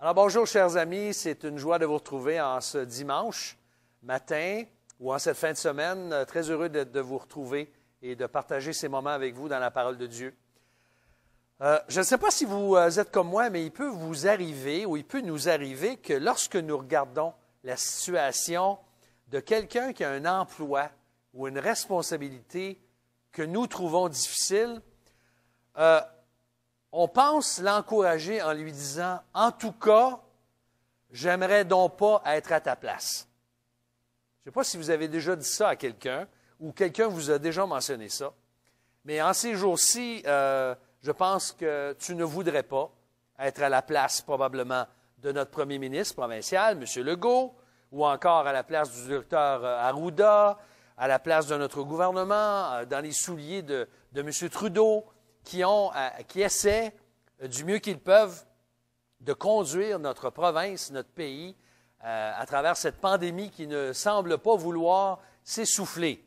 Alors bonjour chers amis, c'est une joie de vous retrouver en ce dimanche matin ou en cette fin de semaine. Très heureux de vous retrouver et de partager ces moments avec vous dans la parole de Dieu. Je ne sais pas si vous êtes comme moi, mais il peut vous arriver ou il peut nous arriver que lorsque nous regardons la situation de quelqu'un qui a un emploi ou une responsabilité que nous trouvons difficile, on pense l'encourager en lui disant « En tout cas, j'aimerais donc pas être à ta place. » Je ne sais pas si vous avez déjà dit ça à quelqu'un ou quelqu'un vous a déjà mentionné ça, mais en ces jours-ci, je pense que tu ne voudrais pas être à la place probablement de notre premier ministre provincial, M. Legault, ou encore à la place du docteur Arruda, à la place de notre gouvernement, dans les souliers de M. Trudeau, qui essaient du mieux qu'ils peuvent de conduire notre province, notre pays, à travers cette pandémie qui ne semble pas vouloir s'essouffler.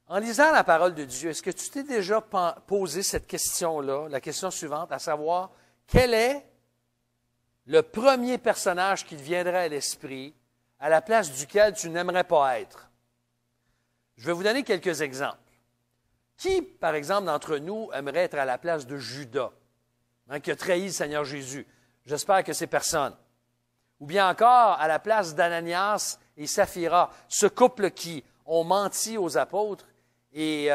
En lisant la parole de Dieu, est-ce que tu t'es déjà posé cette question-là, la question suivante, à savoir, quel est le premier personnage qui te viendrait à l'esprit, à la place duquel tu n'aimerais pas être? Je vais vous donner quelques exemples. Qui, par exemple, d'entre nous aimerait être à la place de Judas, qui a trahi le Seigneur Jésus? J'espère que c'est personne. Ou bien encore à la place d'Ananias et Saphira, ce couple qui ont menti aux apôtres et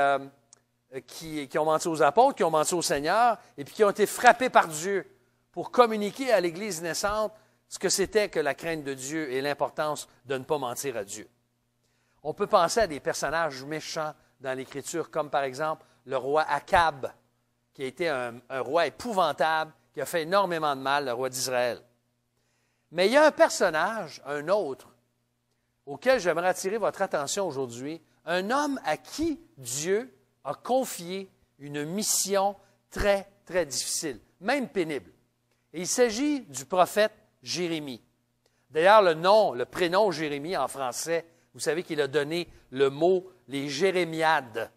qui ont menti aux apôtres, qui ont menti au Seigneur, et puis qui ont été frappés par Dieu pour communiquer à l'Église naissante ce que c'était que la crainte de Dieu et l'importance de ne pas mentir à Dieu. On peut penser à des personnages méchants dans l'Écriture, comme par exemple le roi Akab, qui a été un roi épouvantable, qui a fait énormément de mal, le roi d'Israël. Mais il y a un personnage, un autre, auquel j'aimerais attirer votre attention aujourd'hui, un homme à qui Dieu a confié une mission très, très difficile, même pénible. Et il s'agit du prophète Jérémie. D'ailleurs, le prénom Jérémie en français, vous savez qu'il a donné le mot les jérémiades.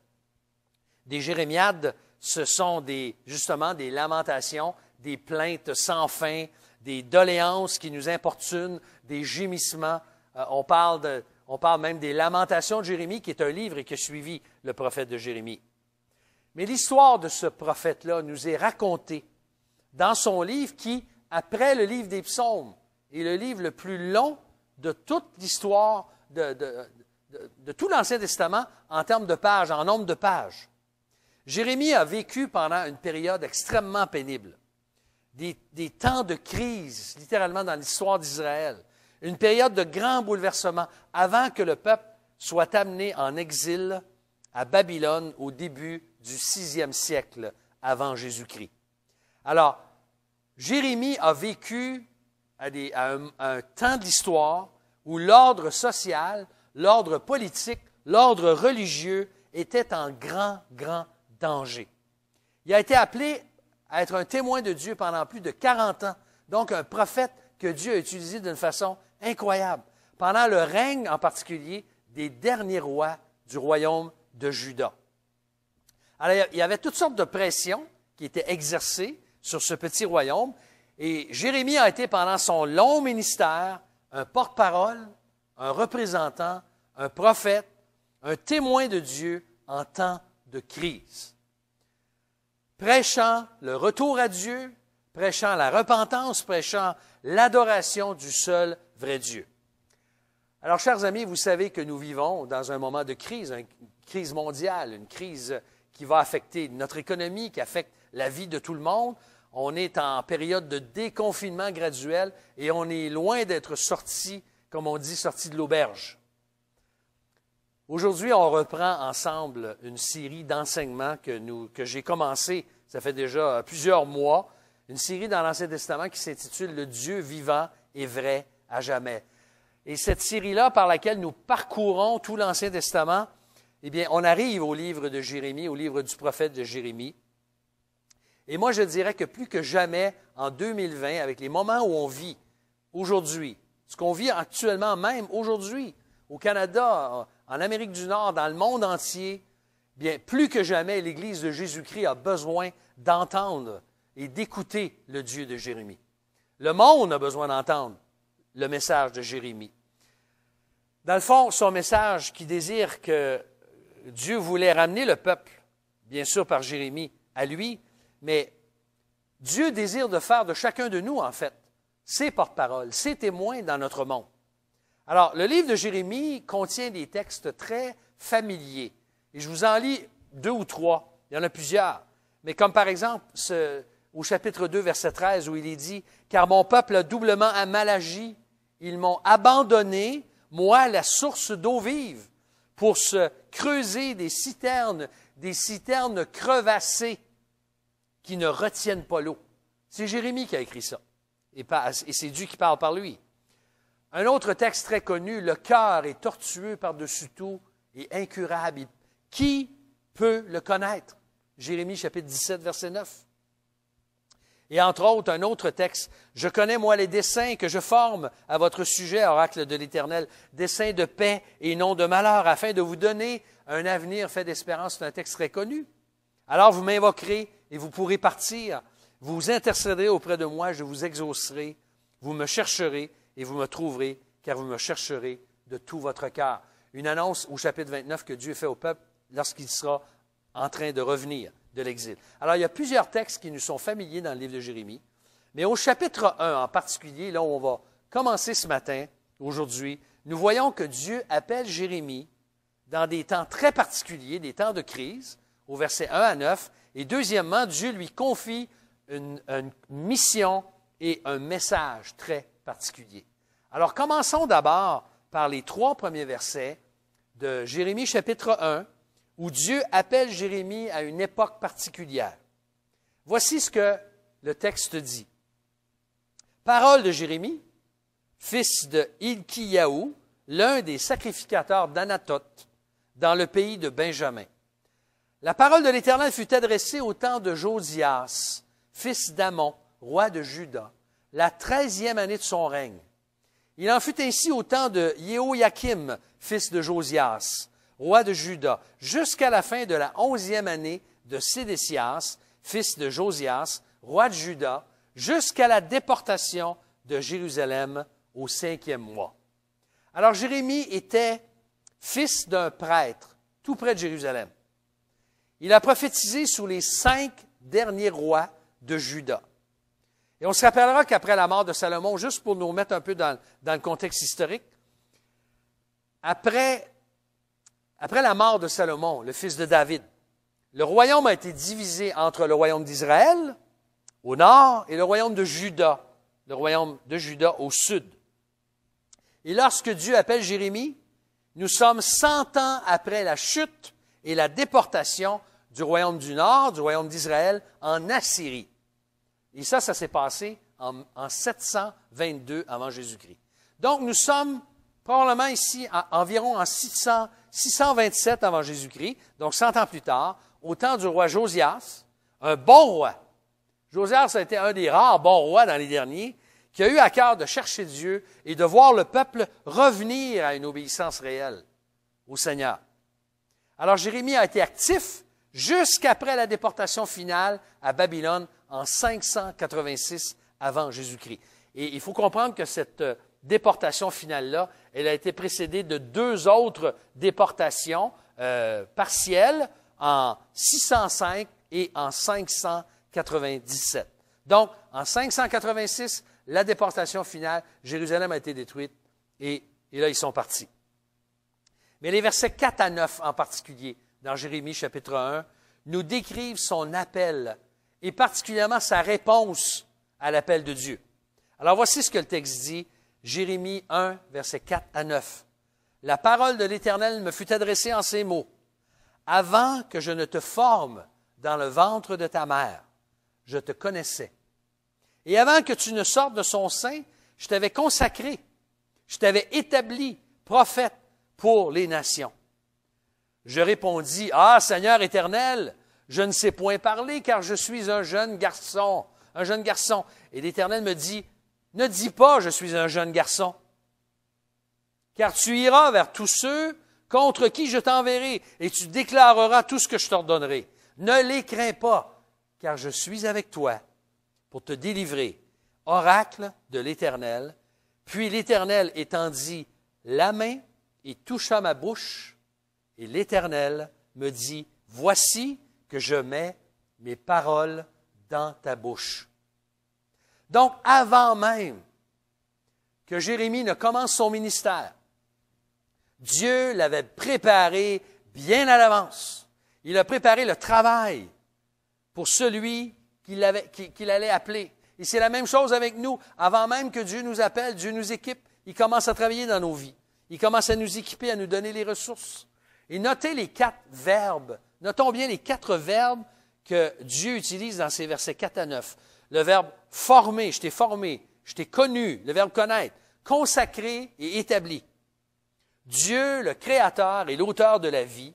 Des jérémiades, ce sont justement des lamentations, des plaintes sans fin, des doléances qui nous importunent, des gémissements. On parle même des lamentations de Jérémie, qui est un livre et qui a suivi le prophète de Jérémie. Mais l'histoire de ce prophète-là nous est racontée dans son livre qui, après le livre des psaumes, est le livre le plus long de toute l'histoire de tout l'Ancien Testament en termes de pages, en nombre de pages. Jérémie a vécu pendant une période extrêmement pénible, des temps de crise, littéralement dans l'histoire d'Israël, une période de grands bouleversements avant que le peuple soit amené en exil à Babylone au début du 6e siècle avant Jésus-Christ. Alors, Jérémie a vécu à un temps d'histoire où l'ordre social, l'ordre politique, l'ordre religieux était en grand, grand danger. Il a été appelé à être un témoin de Dieu pendant plus de 40 ans, donc un prophète que Dieu a utilisé d'une façon incroyable, pendant le règne en particulier des derniers rois du royaume de Juda. Alors, il y avait toutes sortes de pressions qui étaient exercées sur ce petit royaume, et Jérémie a été pendant son long ministère un porte-parole, un représentant, un prophète, un témoin de Dieu en temps de crise. Prêchant le retour à Dieu, prêchant la repentance, prêchant l'adoration du seul vrai Dieu. Alors, chers amis, vous savez que nous vivons dans un moment de crise, une crise mondiale, une crise qui va affecter notre économie, qui affecte la vie de tout le monde. On est en période de déconfinement graduel et on est loin d'être sorti, comme on dit, sorti de l'auberge. Aujourd'hui, on reprend ensemble une série d'enseignements que j'ai commencé, ça fait déjà plusieurs mois, une série dans l'Ancien Testament qui s'intitule « Le Dieu vivant et vrai à jamais ». Et cette série-là, par laquelle nous parcourons tout l'Ancien Testament, eh bien, on arrive au livre de Jérémie, au livre du prophète de Jérémie. Et moi, je dirais que plus que jamais, en 2020, avec les moments où on vit aujourd'hui, ce qu'on vit actuellement même aujourd'hui, au Canada, en Amérique du Nord, dans le monde entier, bien, plus que jamais, l'Église de Jésus-Christ a besoin d'entendre et d'écouter le Dieu de Jérémie. Le monde a besoin d'entendre le message de Jérémie. Dans le fond, son message qui désire que Dieu voulait ramener le peuple, bien sûr par Jérémie, à lui, mais Dieu désire de faire de chacun de nous, en fait, ses porte-paroles, ses témoins dans notre monde. Alors, le livre de Jérémie contient des textes très familiers. Et je vous en lis 2 ou 3. Il y en a plusieurs. Mais comme par exemple, au chapitre 2, verset 13, où il est dit « Car mon peuple a doublement mal agi. Ils m'ont abandonné, moi, la source d'eau vive, pour se creuser des citernes crevassées qui ne retiennent pas l'eau. » C'est Jérémie qui a écrit ça. Et c'est Dieu qui parle par lui. Un autre texte très connu, « Le cœur est tortueux par-dessus tout et incurable. Qui peut le connaître? » Jérémie chapitre 17, verset 9. Et entre autres, un autre texte, « Je connais, moi, les desseins que je forme à votre sujet, oracle de l'Éternel, desseins de paix et non de malheur, afin de vous donner un avenir fait d'espérance. » C'est un texte très connu. « Alors vous m'invoquerez et vous pourrez partir. Vous intercéderez auprès de moi, je vous exaucerai. Vous me chercherez et vous me trouverez, car vous me chercherez de tout votre cœur. » Une annonce au chapitre 29 que Dieu fait au peuple lorsqu'il sera en train de revenir de l'exil. Alors, il y a plusieurs textes qui nous sont familiers dans le livre de Jérémie, mais au chapitre 1 en particulier, là où on va commencer ce matin, aujourd'hui, nous voyons que Dieu appelle Jérémie dans des temps très particuliers, des temps de crise, au verset 1 à 9, et deuxièmement, Dieu lui confie une mission et un message très particulier. Alors, commençons d'abord par les 3 premiers versets de Jérémie chapitre 1, où Dieu appelle Jérémie à une époque particulière. Voici ce que le texte dit. Parole de Jérémie, fils de Hilkiyahu, l'un des sacrificateurs d'Anathoth, dans le pays de Benjamin. La parole de l'Éternel fut adressée au temps de Josias, fils d'Amon, roi de Juda, la 13e année de son règne. Il en fut ainsi au temps de Jéhoïakim, fils de Josias, roi de Juda, jusqu'à la fin de la 11e année de Sédécias, fils de Josias, roi de Juda, jusqu'à la déportation de Jérusalem au 5e mois. Alors Jérémie était fils d'un prêtre, tout près de Jérusalem. Il a prophétisé sous les 5 derniers rois de Juda. Et on se rappellera qu'après la mort de Salomon, juste pour nous remettre un peu dans le contexte historique, après la mort de Salomon, le fils de David, le royaume a été divisé entre le royaume d'Israël au nord et le royaume de Juda, au sud. Et lorsque Dieu appelle Jérémie, nous sommes 100 ans après la chute et la déportation du royaume du nord, du royaume d'Israël, en Assyrie. Et ça s'est passé en 722 avant Jésus-Christ. Donc, nous sommes probablement ici environ en 627 avant Jésus-Christ, donc 100 ans plus tard, au temps du roi Josias, un bon roi. Josias a été un des rares bons rois dans les derniers, qui a eu à cœur de chercher Dieu et de voir le peuple revenir à une obéissance réelle au Seigneur. Alors, Jérémie a été actif jusqu'après la déportation finale à Babylone en 586 avant Jésus-Christ. Et il faut comprendre que cette déportation finale-là, elle a été précédée de 2 autres déportations partielles en 605 et en 597. Donc, en 586, la déportation finale, Jérusalem a été détruite et là, ils sont partis. Mais les versets 4 à 9 en particulier, dans Jérémie chapitre 1, nous décrivent son appel et particulièrement sa réponse à l'appel de Dieu. Alors voici ce que le texte dit, Jérémie 1, versets 4 à 9. « La parole de l'Éternel me fut adressée en ces mots. Avant que je ne te forme dans le ventre de ta mère, je te connaissais. Et avant que tu ne sortes de son sein, je t'avais consacré, je t'avais établi prophète pour les nations. Je répondis, « Ah, Seigneur éternel, je ne sais point parler, car je suis un jeune garçon. » Et l'Éternel me dit, « Ne dis pas, je suis un jeune garçon, car tu iras vers tous ceux contre qui je t'enverrai, et tu déclareras tout ce que je t'ordonnerai. Ne les crains pas, car je suis avec toi pour te délivrer, oracle de l'Éternel. Puis l'Éternel étendit la main et toucha ma bouche, et l'Éternel me dit, voici que je mets mes paroles dans ta bouche. Donc, avant même que Jérémie ne commence son ministère, Dieu l'avait préparé bien à l'avance. Il a préparé le travail pour celui qu'il allait appeler. Et c'est la même chose avec nous. Avant même que Dieu nous appelle, Dieu nous équipe, il commence à travailler dans nos vies. Il commence à nous équiper, à nous donner les ressources. Et notez les 4 verbes. Notons bien les 4 verbes que Dieu utilise dans ces versets 4 à 9. Le verbe formé, je t'ai connu, le verbe connaître, consacré et établi. Dieu, le Créateur et l'auteur de la vie,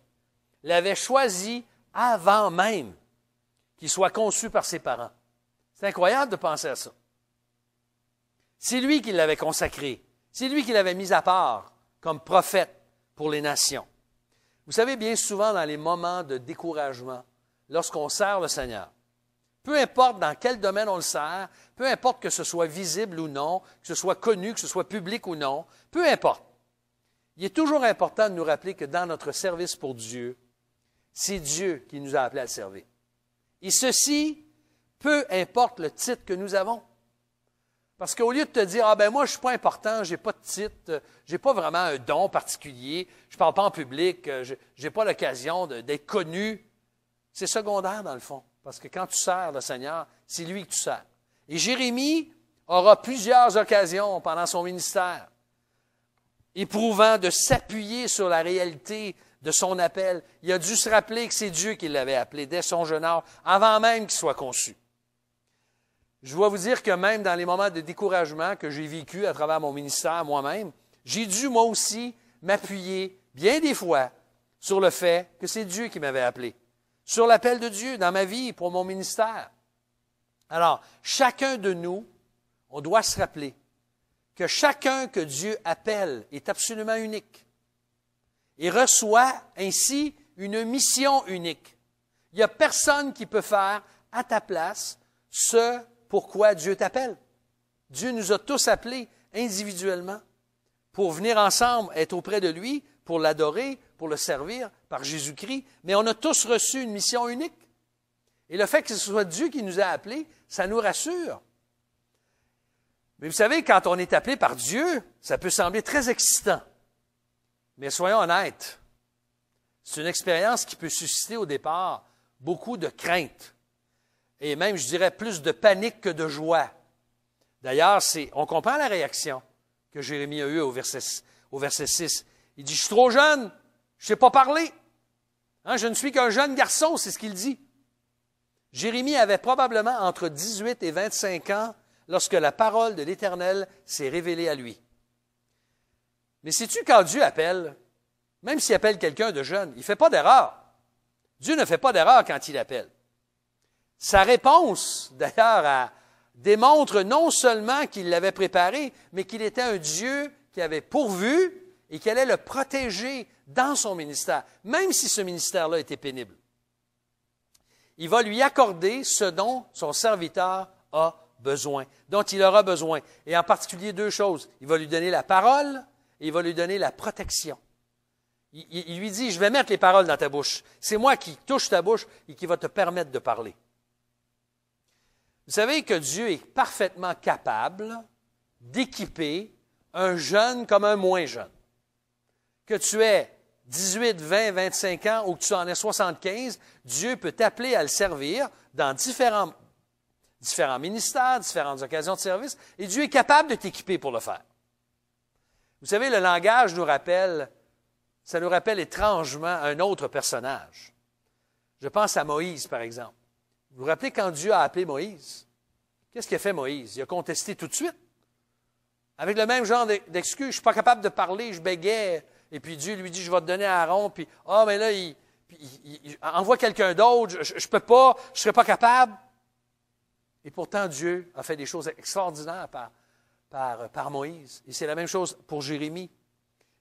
l'avait choisi avant même qu'il soit conçu par ses parents. C'est incroyable de penser à ça. C'est lui qui l'avait consacré. C'est lui qui l'avait mis à part comme prophète pour les nations. Vous savez, bien souvent, dans les moments de découragement, lorsqu'on sert le Seigneur, peu importe dans quel domaine on le sert, peu importe que ce soit visible ou non, que ce soit connu, que ce soit public ou non, peu importe. Il est toujours important de nous rappeler que dans notre service pour Dieu, c'est Dieu qui nous a appelés à le servir. Et ceci, peu importe le titre que nous avons. Parce qu'au lieu de te dire, moi, je ne suis pas important, je n'ai pas de titre, je n'ai pas vraiment un don particulier, je ne parle pas en public, je n'ai pas l'occasion d'être connu, c'est secondaire dans le fond. Parce que quand tu sers le Seigneur, c'est lui que tu sers. Et Jérémie aura plusieurs occasions pendant son ministère, éprouvant de s'appuyer sur la réalité de son appel. Il a dû se rappeler que c'est Dieu qui l'avait appelé dès son jeune âge, avant même qu'il soit conçu. Je dois vous dire que même dans les moments de découragement que j'ai vécu à travers mon ministère moi-même, j'ai dû moi aussi m'appuyer bien des fois sur le fait que c'est Dieu qui m'avait appelé, sur l'appel de Dieu dans ma vie pour mon ministère. Alors, chacun de nous, on doit se rappeler que chacun que Dieu appelle est absolument unique et reçoit ainsi une mission unique. Il n'y a personne qui peut faire à ta place ce pourquoi Dieu t'appelle. Dieu nous a tous appelés individuellement pour venir ensemble, être auprès de lui, pour l'adorer, pour le servir par Jésus-Christ, mais on a tous reçu une mission unique. Et le fait que ce soit Dieu qui nous a appelés, ça nous rassure. Mais vous savez, quand on est appelé par Dieu, ça peut sembler très excitant. Mais soyons honnêtes, c'est une expérience qui peut susciter au départ beaucoup de crainte. Et même, je dirais, plus de panique que de joie. D'ailleurs, on comprend la réaction que Jérémie a eue au verset 6. Il dit, je suis trop jeune, je ne sais pas parler. Je ne suis qu'un jeune garçon, c'est ce qu'il dit. Jérémie avait probablement entre 18 et 25 ans lorsque la parole de l'Éternel s'est révélée à lui. Mais sais-tu, quand Dieu appelle, même s'il appelle quelqu'un de jeune, il ne fait pas d'erreur. Dieu ne fait pas d'erreur quand il appelle. Sa réponse, d'ailleurs, démontre non seulement qu'il l'avait préparé, mais qu'il était un Dieu qui avait pourvu et qui allait le protéger dans son ministère, même si ce ministère-là était pénible. Il va lui accorder ce dont son serviteur a besoin, dont il aura besoin. Et en particulier 2 choses. Il va lui donner la parole et il va lui donner la protection. Il lui dit, je vais mettre les paroles dans ta bouche. C'est moi qui touche ta bouche et qui va te permettre de parler. Vous savez que Dieu est parfaitement capable d'équiper un jeune comme un moins jeune. Que tu aies 18, 20, 25 ans ou que tu en aies 75, Dieu peut t'appeler à le servir dans différents ministères, différentes occasions de service, et Dieu est capable de t'équiper pour le faire. Vous savez, le langage ça nous rappelle étrangement un autre personnage. Je pense à Moïse, par exemple. Vous vous rappelez quand Dieu a appelé Moïse? Qu'est-ce qu'a fait Moïse? Il a contesté tout de suite. Avec le même genre d'excuse, je ne suis pas capable de parler, je bégayais. Et puis Dieu lui dit, je vais te donner Aaron. Puis, mais là, il envoie quelqu'un d'autre, je ne peux pas, je ne serai pas capable. Et pourtant, Dieu a fait des choses extraordinaires par Moïse. Et c'est la même chose pour Jérémie.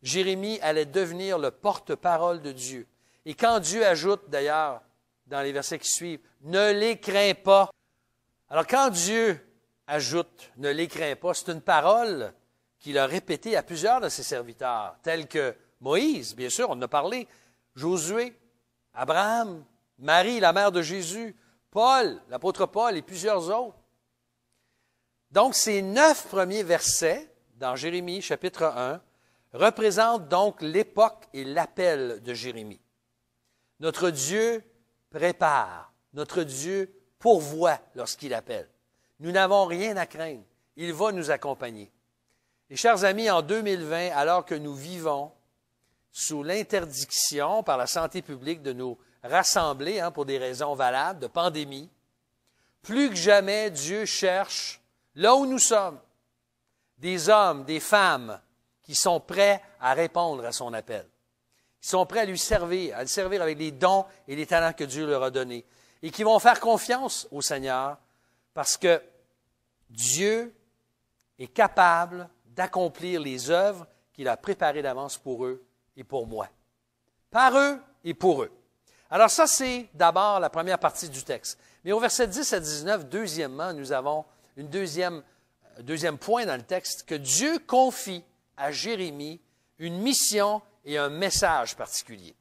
Jérémie allait devenir le porte-parole de Dieu. Et quand Dieu ajoute, d'ailleurs, dans les versets qui suivent, « Ne les crains pas ». Alors, quand Dieu ajoute, ne les crains pas. C'est une parole qu'il a répétée à plusieurs de ses serviteurs, tels que Moïse, bien sûr, on en a parlé, Josué, Abraham, Marie, la mère de Jésus, Paul, l'apôtre Paul et plusieurs autres. Donc, ces 9 premiers versets dans Jérémie, chapitre 1, représentent donc l'époque et l'appel de Jérémie. Notre Dieu prépare, notre Dieu pourvoit lorsqu'il appelle. Nous n'avons rien à craindre. Il va nous accompagner. Et chers amis, en 2020, alors que nous vivons sous l'interdiction par la santé publique de nous rassembler pour des raisons valables, de pandémie, plus que jamais, Dieu cherche, là où nous sommes, des hommes, des femmes qui sont prêts à répondre à son appel, qui sont prêts à le servir avec les dons et les talents que Dieu leur a donnés, et qui vont faire confiance au Seigneur parce que Dieu est capable d'accomplir les œuvres qu'il a préparées d'avance pour eux et pour moi. Par eux et pour eux. Alors ça, c'est d'abord la première partie du texte. Mais au verset 10 à 19, deuxièmement, nous avons un deuxième point dans le texte, que Dieu confie à Jérémie une mission et un message particulier.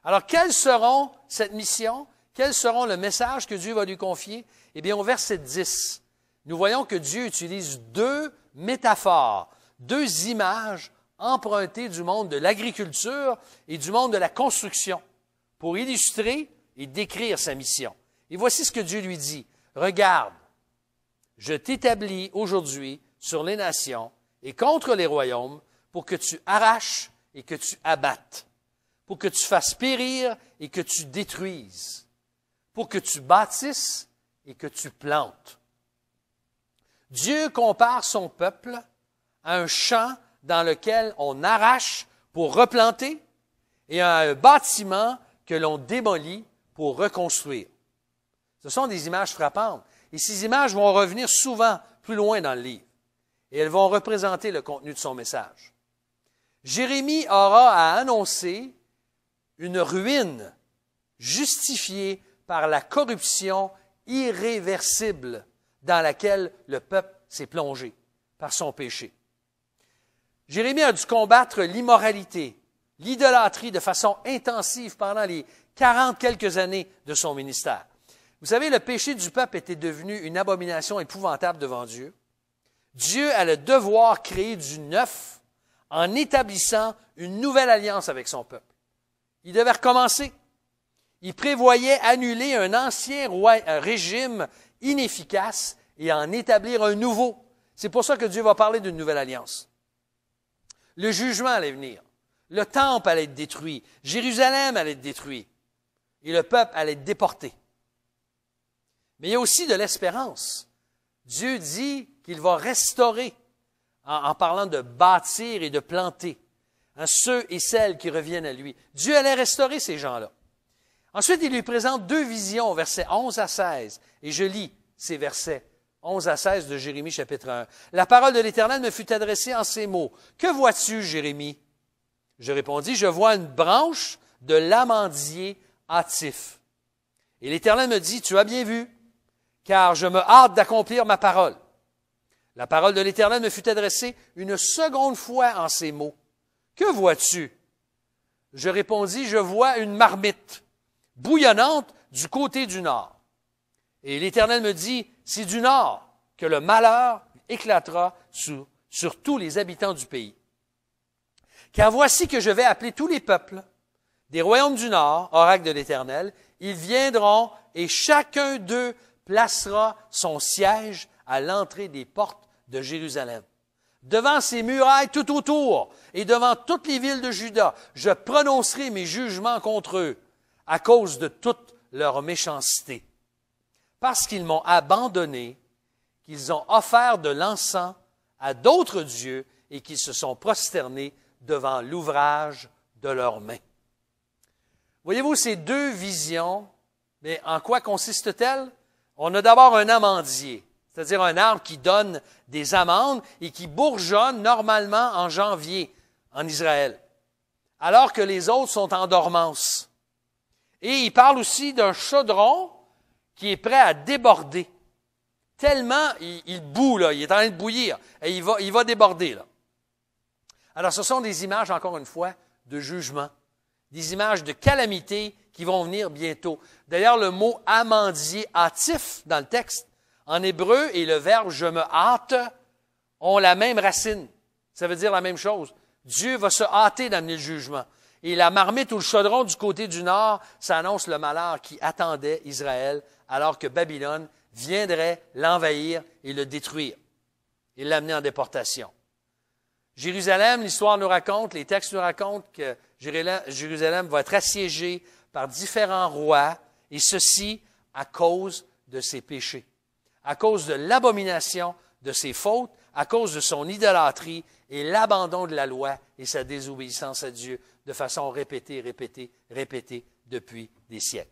Alors, quelles seront cette mission? Quels seront le message que Dieu va lui confier? Eh bien, au verset 10, nous voyons que Dieu utilise 2 métaphores, 2 images empruntées du monde de l'agriculture et du monde de la construction pour illustrer et décrire sa mission. Et voici ce que Dieu lui dit. Regarde, je t'établis aujourd'hui sur les nations et contre les royaumes pour que tu arraches et que tu abattes, pour que tu fasses périr et que tu détruises, pour que tu bâtisses et que tu plantes. Dieu compare son peuple à un champ dans lequel on arrache pour replanter et à un bâtiment que l'on démolit pour reconstruire. Ce sont des images frappantes. Et ces images vont revenir souvent plus loin dans le livre. Et elles vont représenter le contenu de son message. Jérémie aura à annoncer une ruine justifiée par la corruption irréversible dans laquelle le peuple s'est plongé par son péché. Jérémie a dû combattre l'immoralité, l'idolâtrie de façon intensive pendant les 40 quelques années de son ministère. Vous savez, le péché du peuple était devenu une abomination épouvantable devant Dieu. Dieu a le devoir de créer du neuf en établissant une nouvelle alliance avec son peuple. Il devait recommencer. Il prévoyait annuler un ancien régime inefficace et en établir un nouveau. C'est pour ça que Dieu va parler d'une nouvelle alliance. Le jugement allait venir. Le temple allait être détruit. Jérusalem allait être détruit. Et le peuple allait être déporté. Mais il y a aussi de l'espérance. Dieu dit qu'il va restaurer, en parlant de bâtir et de planter, ceux et celles qui reviennent à lui. Dieu allait restaurer ces gens-là. Ensuite, il lui présente 2 visions, versets 11 à 16. Et je lis ces versets 11 à 16 de Jérémie, chapitre 1. « La parole de l'Éternel me fut adressée en ces mots. Que vois-tu, Jérémie? Je répondis, je vois une branche de l'amandier hâtif. Et l'Éternel me dit, tu as bien vu, car je me hâte d'accomplir ma parole. La parole de l'Éternel me fut adressée une seconde fois en ces mots. Que vois-tu? Je répondis, je vois une marmite bouillonnante du côté du nord. Et l'Éternel me dit, c'est du nord que le malheur éclatera sur tous les habitants du pays. Car voici que je vais appeler tous les peuples des royaumes du nord, oracle de l'Éternel. Ils viendront et chacun d'eux placera son siège à l'entrée des portes de Jérusalem. Devant ces murailles tout autour et devant toutes les villes de Juda, je prononcerai mes jugements contre eux à cause de toute leur méchanceté. Parce qu'ils m'ont abandonné, qu'ils ont offert de l'encens à d'autres dieux et qu'ils se sont prosternés devant l'ouvrage de leurs mains. Voyez-vous, ces 2 visions, mais en quoi consistent-elles? On a d'abord un amandier, c'est-à-dire un arbre qui donne des amandes et qui bourgeonne normalement en janvier en Israël, alors que les autres sont en dormance. Et il parle aussi d'un chaudron qui est prêt à déborder tellement il bout, là, il est en train de bouillir, et il va déborder. Là. Alors, ce sont des images, encore une fois, de jugement, des images de calamité qui vont venir bientôt. D'ailleurs, le mot amandier, hâtif, dans le texte, en hébreu, et le verbe « je me hâte » ont la même racine. Ça veut dire la même chose. Dieu va se hâter d'amener le jugement. Et la marmite ou le chaudron du côté du nord, ça annonce le malheur qui attendait Israël alors que Babylone viendrait l'envahir et le détruire et l'amener en déportation. Jérusalem, l'histoire nous raconte, les textes nous racontent que Jérusalem va être assiégée par différents rois, et ceci à cause de ses péchés, à cause de l'abomination de ses fautes, à cause de son idolâtrie et l'abandon de la loi et sa désobéissance à Dieu de façon répétée depuis des siècles.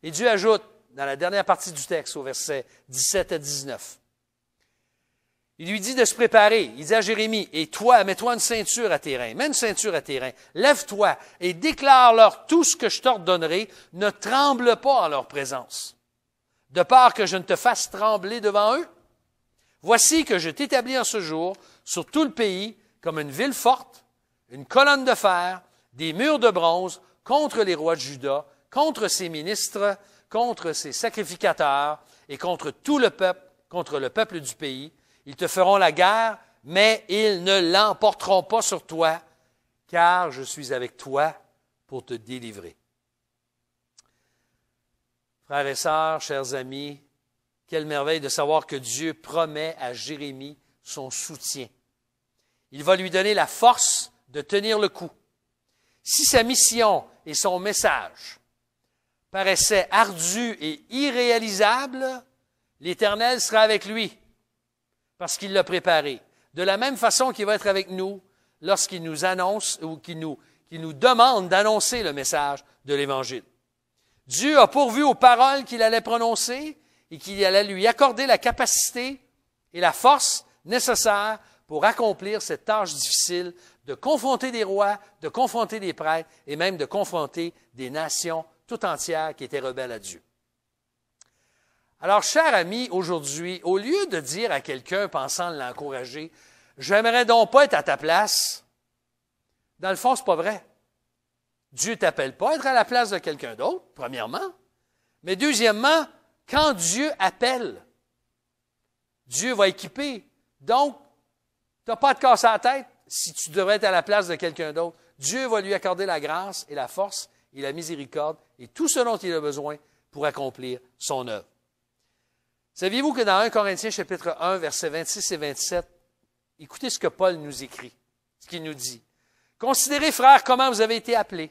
Et Dieu ajoute, dans la dernière partie du texte, au verset 17 à 19, il lui dit de se préparer. Il dit à Jérémie, « Et toi, mets-toi une ceinture à tes reins. Mets une ceinture à tes reins. Lève-toi et déclare-leur tout ce que je t'ordonnerai. Ne tremble pas en leur présence, de peur que je ne te fasse trembler devant eux. Voici que je t'établis en ce jour sur tout le pays comme une ville forte, une colonne de fer, des murs de bronze contre les rois de Juda, contre ses ministres, contre ses sacrificateurs et contre tout le peuple, contre le peuple du pays. Ils te feront la guerre, mais ils ne l'emporteront pas sur toi, car je suis avec toi pour te délivrer. » Frères et sœurs, chers amis, quelle merveille de savoir que Dieu promet à Jérémie son soutien. Il va lui donner la force de tenir le coup. Si sa mission et son message paraissaient ardus et irréalisables, l'Éternel sera avec lui, parce qu'il l'a préparé. De la même façon qu'il va être avec nous lorsqu'il nous annonce ou qu'il nous demande d'annoncer le message de l'Évangile. Dieu a pourvu aux paroles qu'il allait prononcer et qu'il allait lui accorder la capacité et la force nécessaires pour accomplir cette tâche difficile de confronter des rois, de confronter des prêtres et même de confronter des nations tout entières qui étaient rebelles à Dieu. Alors, cher ami, aujourd'hui, au lieu de dire à quelqu'un pensant l'encourager, « J'aimerais donc pas être à ta place », dans le fond, c'est pas vrai. Dieu ne t'appelle pas à être à la place de quelqu'un d'autre, premièrement. Mais deuxièmement, quand Dieu appelle, Dieu va équiper. Donc, tu n'as pas à te casser la tête si tu devrais être à la place de quelqu'un d'autre. Dieu va lui accorder la grâce et la force et la miséricorde et tout ce dont il a besoin pour accomplir son œuvre. Saviez-vous que dans 1 Corinthiens chapitre 1, versets 26 et 27, écoutez ce que Paul nous écrit, ce qu'il nous dit. « Considérez, frères, comment vous avez été appelés.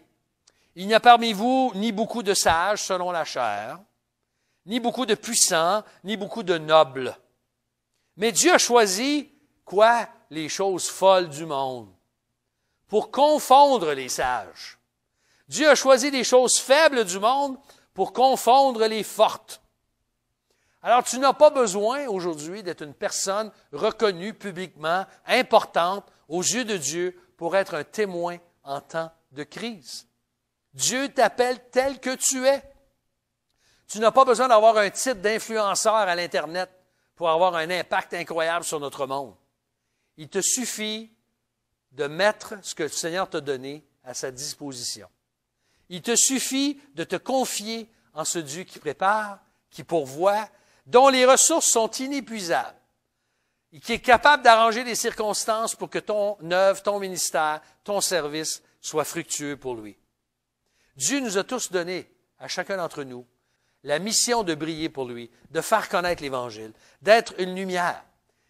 Il n'y a parmi vous ni beaucoup de sages selon la chair, ni beaucoup de puissants, ni beaucoup de nobles. Mais Dieu a choisi, quoi? Les choses folles du monde, pour confondre les sages. Dieu a choisi les choses faibles du monde pour confondre les fortes. Alors, tu n'as pas besoin aujourd'hui d'être une personne reconnue publiquement, importante aux yeux de Dieu pour être un témoin en temps de crise. Dieu t'appelle tel que tu es. Tu n'as pas besoin d'avoir un titre d'influenceur à l'Internet pour avoir un impact incroyable sur notre monde. Il te suffit de mettre ce que le Seigneur t'a donné à sa disposition. Il te suffit de te confier en ce Dieu qui prépare, qui pourvoit, dont les ressources sont inépuisables et qui est capable d'arranger les circonstances pour que ton œuvre, ton ministère, ton service soit fructueux pour lui. Dieu nous a tous donné, à chacun d'entre nous, la mission de briller pour lui, de faire connaître l'Évangile, d'être une lumière.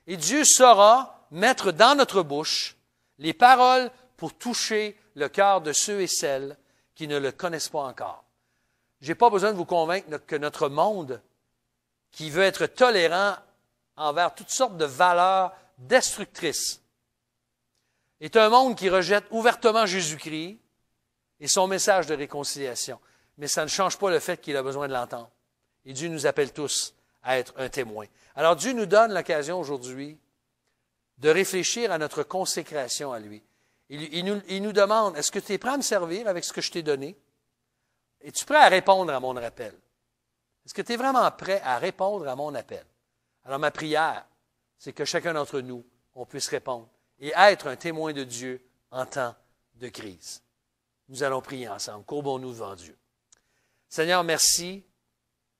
Et Dieu saura mettre dans notre bouche les paroles pour toucher le cœur de ceux et celles qui ne le connaissent pas encore. Je n'ai pas besoin de vous convaincre que notre monde, qui veut être tolérant envers toutes sortes de valeurs destructrices, est un monde qui rejette ouvertement Jésus-Christ et son message de réconciliation. Mais ça ne change pas le fait qu'il a besoin de l'entendre. Et Dieu nous appelle tous à être un témoin. Alors Dieu nous donne l'occasion aujourd'hui de réfléchir à notre consécration à lui. Il nous demande, est-ce que tu es prêt à me servir avec ce que je t'ai donné? Es-tu prêt à répondre à mon appel? Est-ce que tu es vraiment prêt à répondre à mon appel? Alors ma prière, c'est que chacun d'entre nous, on puisse répondre et être un témoin de Dieu en temps de crise. Nous allons prier ensemble. Courbons-nous devant Dieu. Seigneur, merci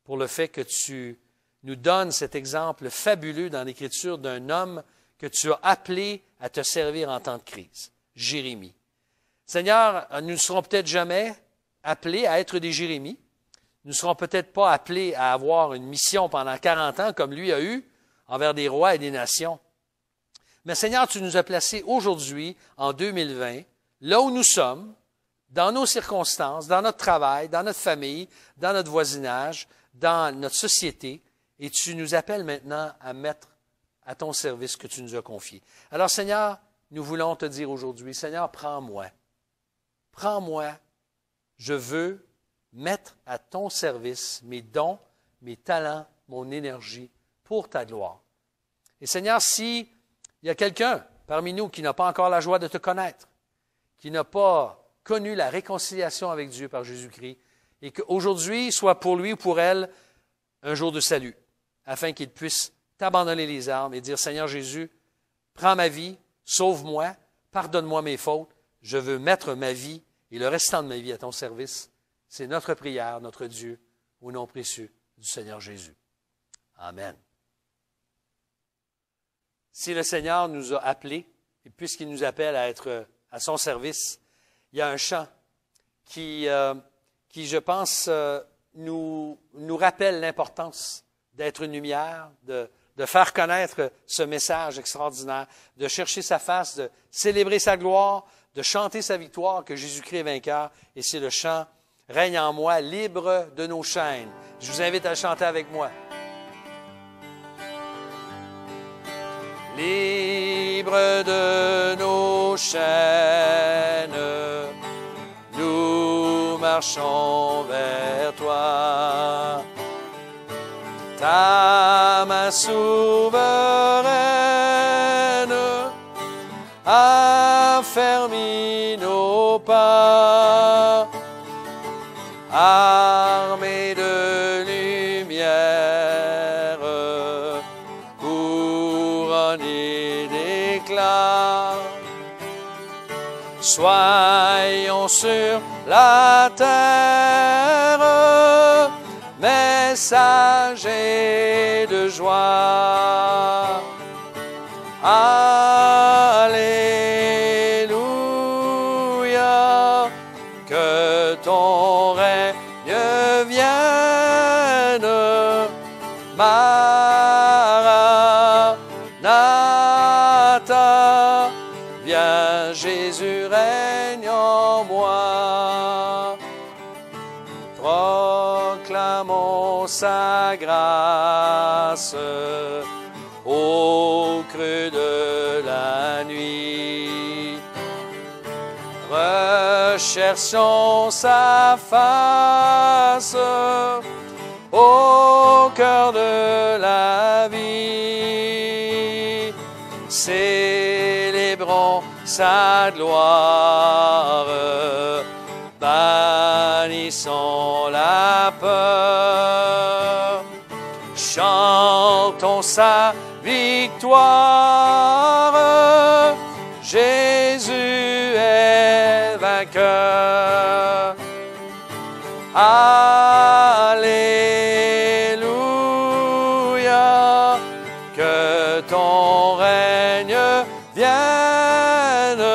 pour le fait que tu nous donnes cet exemple fabuleux dans l'Écriture d'un homme que tu as appelé à te servir en temps de crise, Jérémie. Seigneur, nous ne serons peut-être jamais appelés à être des Jérémies. Nous ne serons peut-être pas appelés à avoir une mission pendant 40 ans comme lui a eu envers des rois et des nations. Mais Seigneur, tu nous as placés aujourd'hui, en 2020, là où nous sommes, dans nos circonstances, dans notre travail, dans notre famille, dans notre voisinage, dans notre société, et tu nous appelles maintenant à mettre à ton service ce que tu nous as confié. Alors Seigneur, nous voulons te dire aujourd'hui, Seigneur, prends-moi. Prends-moi. Je veux mettre à ton service mes dons, mes talents, mon énergie pour ta gloire. Et Seigneur, s'il y a quelqu'un parmi nous qui n'a pas encore la joie de te connaître, qui n'a pas connu la réconciliation avec Dieu par Jésus-Christ, et qu'aujourd'hui soit pour lui ou pour elle un jour de salut, afin qu'il puisse t'abandonner les armes et dire, Seigneur Jésus, prends ma vie, sauve-moi, pardonne-moi mes fautes, je veux mettre ma vie et le restant de ma vie à ton service. C'est notre prière, notre Dieu, au nom précieux du Seigneur Jésus. Amen. Si le Seigneur nous a appelés, et puisqu'il nous appelle à être à son service, il y a un chant qui je pense, nous rappelle l'importance d'être une lumière, de faire connaître ce message extraordinaire, de chercher sa face, de célébrer sa gloire, de chanter sa victoire, que Jésus-Christ est vainqueur. Et c'est le chant « Règne en moi, libre de nos chaînes ». Je vous invite à le chanter avec moi. Libre de nos chaînes, nous marchons vers toi. Ta main souveraine affermit nos pas, armés de lumière, couronnés d'éclat. Soyons sur la terre, messagers de joie. Alléluia, que ton règne vienne. Maranatha, viens Jésus, règne en moi. Proclamons sa grâce au creux de la nuit. Recherchons sa face au cœur de la vie. Célébrons sa gloire, bannissons la peur. Chantons sa victoire, Jésus est vainqueur. Alléluia, que ton règne vienne.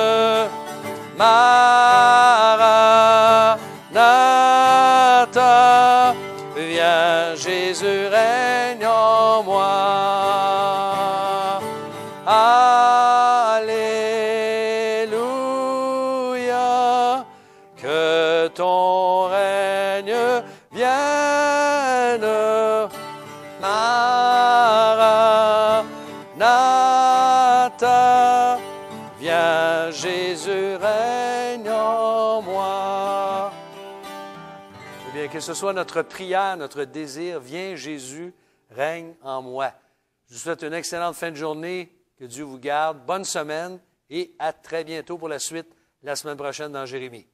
Maranatha, viens Jésus, règne en moi. Alléluia, que ton règne vienne. Maranatha, viens Jésus, règne en moi. Eh bien, que ce soit notre prière, notre désir, viens Jésus, règne en moi. Je vous souhaite une excellente fin de journée, que Dieu vous garde, bonne semaine et à très bientôt pour la suite, la semaine prochaine dans Jérémie.